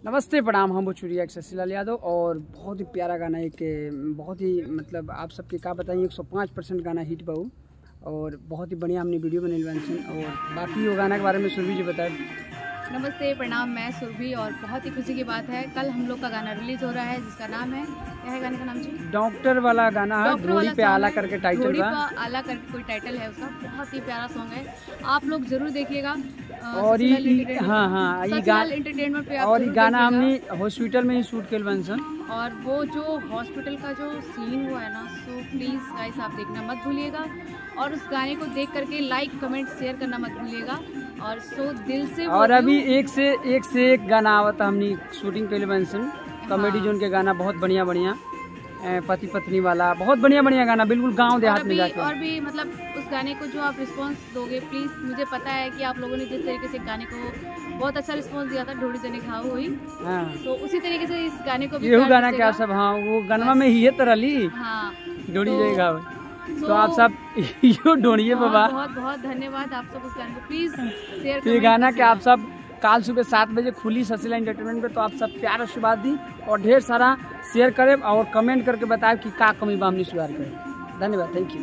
नमस्ते प्रणाम। हम भोजपुरी एक्टर शशिलाल यादव और बहुत ही प्यारा गाना, एक बहुत ही मतलब आप सबके का बताइए 105% गाना हिट बाऊ और बहुत ही बढ़िया हमने वीडियो बने और बाकी वो गाना के बारे में सुरभि जी बताए। नमस्ते प्रणाम, मैं सुरभि और बहुत ही खुशी की बात है, कल हम लोग का गाना रिलीज हो रहा है जिसका नाम है, क्या है गाने का नाम जी? डॉक्टर वाला गाना है, घोड़ी पे आला करके टाइटल है, आला करके कोई टाइटल है उसका। बहुत ही प्यारा सॉन्ग है, आप लोग जरूर देखिएगा। और ये हाँ ये गाना एंटरटेनमेंट पे और ये गाना हमने हॉस्पिटल में ही शूट किया बन और वो जो हॉस्पिटल का जो सीन हुआ है ना, सो प्लीज़ गाइस आप देखना मत भूलिएगा और उस गाने को देख करके लाइक कमेंट शेयर करना मत भूलिएगा। और सो दिल से और अभी एक से एक गाना आवता हमने शूटिंग के लिए बन कॉमेडी जोन के गाना बहुत बढ़िया पति पत्नी वाला बहुत बढ़िया गाना, बिल्कुल गांव देहात में जाके। और भी मतलब उस गाने को जो आप रिस्पांस दोगे प्लीज, मुझे पता है कि आप लोगों ने जिस तरीके से गाने को बहुत अच्छा रिस्पांस दिया था, ढोड़ी जने खाओ हुई, तो उसी तरीके से इस गाने को भी गाना क्या सब हाँ वो गनवा में ही तरह ली हाँ ढोड़ी जने खाओ। तो आप सब यो ढूंढिए बाबा, बहुत बहुत धन्यवाद आप सब उस गाने को प्लीज शेयर करें। गाना के आप सब काल सुबह 7 बजे खुली शशिलाल एंटरटेनमेंट पे, तो आप सब प्यार आशीर्वाद दी और ढेर सारा शेयर करें और कमेंट करके बताएं कि का कमी बा हमने सुधार करें। धन्यवाद, थैंक यू।